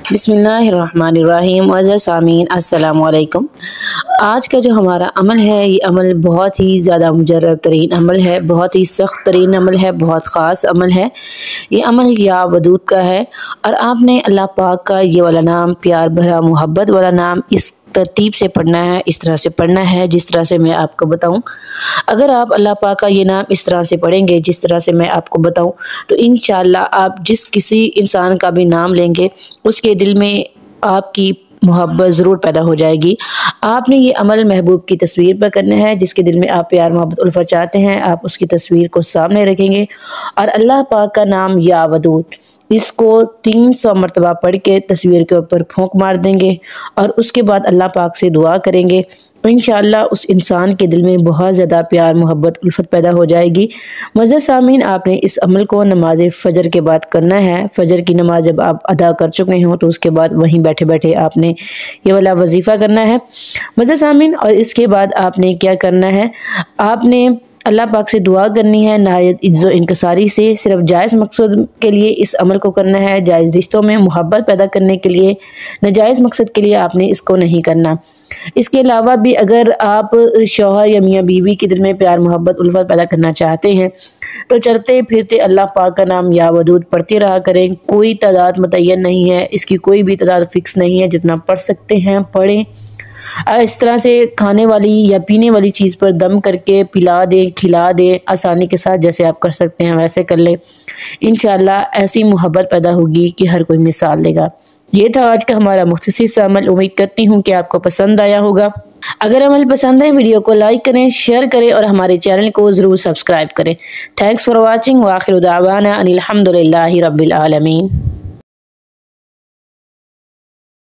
बिस्मिल्लाहिर्रहमानिर्रहीम। वज़ सामीन अस्सलामु अलैकुम। आज का जो हमारा अमल है, ये अमल बहुत ही ज़्यादा मुजर्रब तरीन अमल है, बहुत ही सख्त तरीन अमल है, बहुत ख़ास अमल है। ये अमल या वदूद का है और आपने अल्लाह पाक का ये वाला नाम, प्यार भरा मोहब्बत वाला नाम इस तरतीब से पढ़ना है, इस तरह से पढ़ना है जिस तरह से मैं आपको बताऊं। अगर आप अल्लाह पाक का ये नाम इस तरह से पढ़ेंगे जिस तरह से मैं आपको बताऊं, तो इंशाअल्लाह आप जिस किसी इंसान का भी नाम लेंगे उसके दिल में आपकी मोहब्बत ज़रूर पैदा हो जाएगी। आपने ये अमल महबूब की तस्वीर पर करना है, जिसके दिल में आप प्यार मोहब्बत उल्फत चाहते हैं। आप उसकी तस्वीर को सामने रखेंगे और अल्लाह पाक का नाम या वदूद इसको 300 मरतबा पढ़ के तस्वीर के ऊपर फूंक मार देंगे और उसके बाद अल्लाह पाक से दुआ करेंगे। इंशाअल्लाह उस इंसान के दिल में बहुत ज़्यादा प्यार मोहब्बत उल्फत पैदा हो जाएगी। मज़े सामीन, आपने इस अमल को नमाज फ़जर के बाद करना है। फ़जर की नमाज जब आप अदा कर चुके हों तो उसके बाद वहीं बैठे बैठे आपने ये वाला वजीफ़ा करना है मज़े सामीन। और इसके बाद आपने क्या करना है, आपने अल्लाह पाक से दुआ करनी है नहायत इज़्ज़ो इनकसारी से। सिर्फ जायज़ मकसद के लिए इस अमल को करना है, जायज़ रिश्तों में मोहब्बत पैदा करने के लिए, नाजायज़ मकसद के लिए आपने इसको नहीं करना। इसके अलावा भी अगर आप शौहर या मियाँ बीवी के दिल में प्यार मोहब्बत उल्फत पैदा करना चाहते हैं तो चलते फिरते अल्लाह पाक का नाम या वदूद पढ़ते रहा करें। कोई तादाद मुतय्यन नहीं है, इसकी कोई भी तादाद फ़िक्स नहीं है, जितना पढ़ सकते हैं पढ़ें। इस तरह से खाने वाली या पीने वाली चीज़ पर दम करके पिला दें, खिला दें आसानी के साथ, जैसे आप कर सकते हैं वैसे कर लें। इंशाअल्लाह ऐसी मोहब्बत पैदा होगी कि हर कोई मिसाल देगा। ये था आज का हमारा मुख्तसर सा अमल। उम्मीद करती हूँ कि आपको पसंद आया होगा। अगर अमल पसंद है, वीडियो को लाइक करें, शेयर करें और हमारे चैनल को ज़रूर सब्सक्राइब करें। Thanks for watching. व आखिर दावाना अनिल हम्दुलिल्लाहि रब्बिल आलमीन।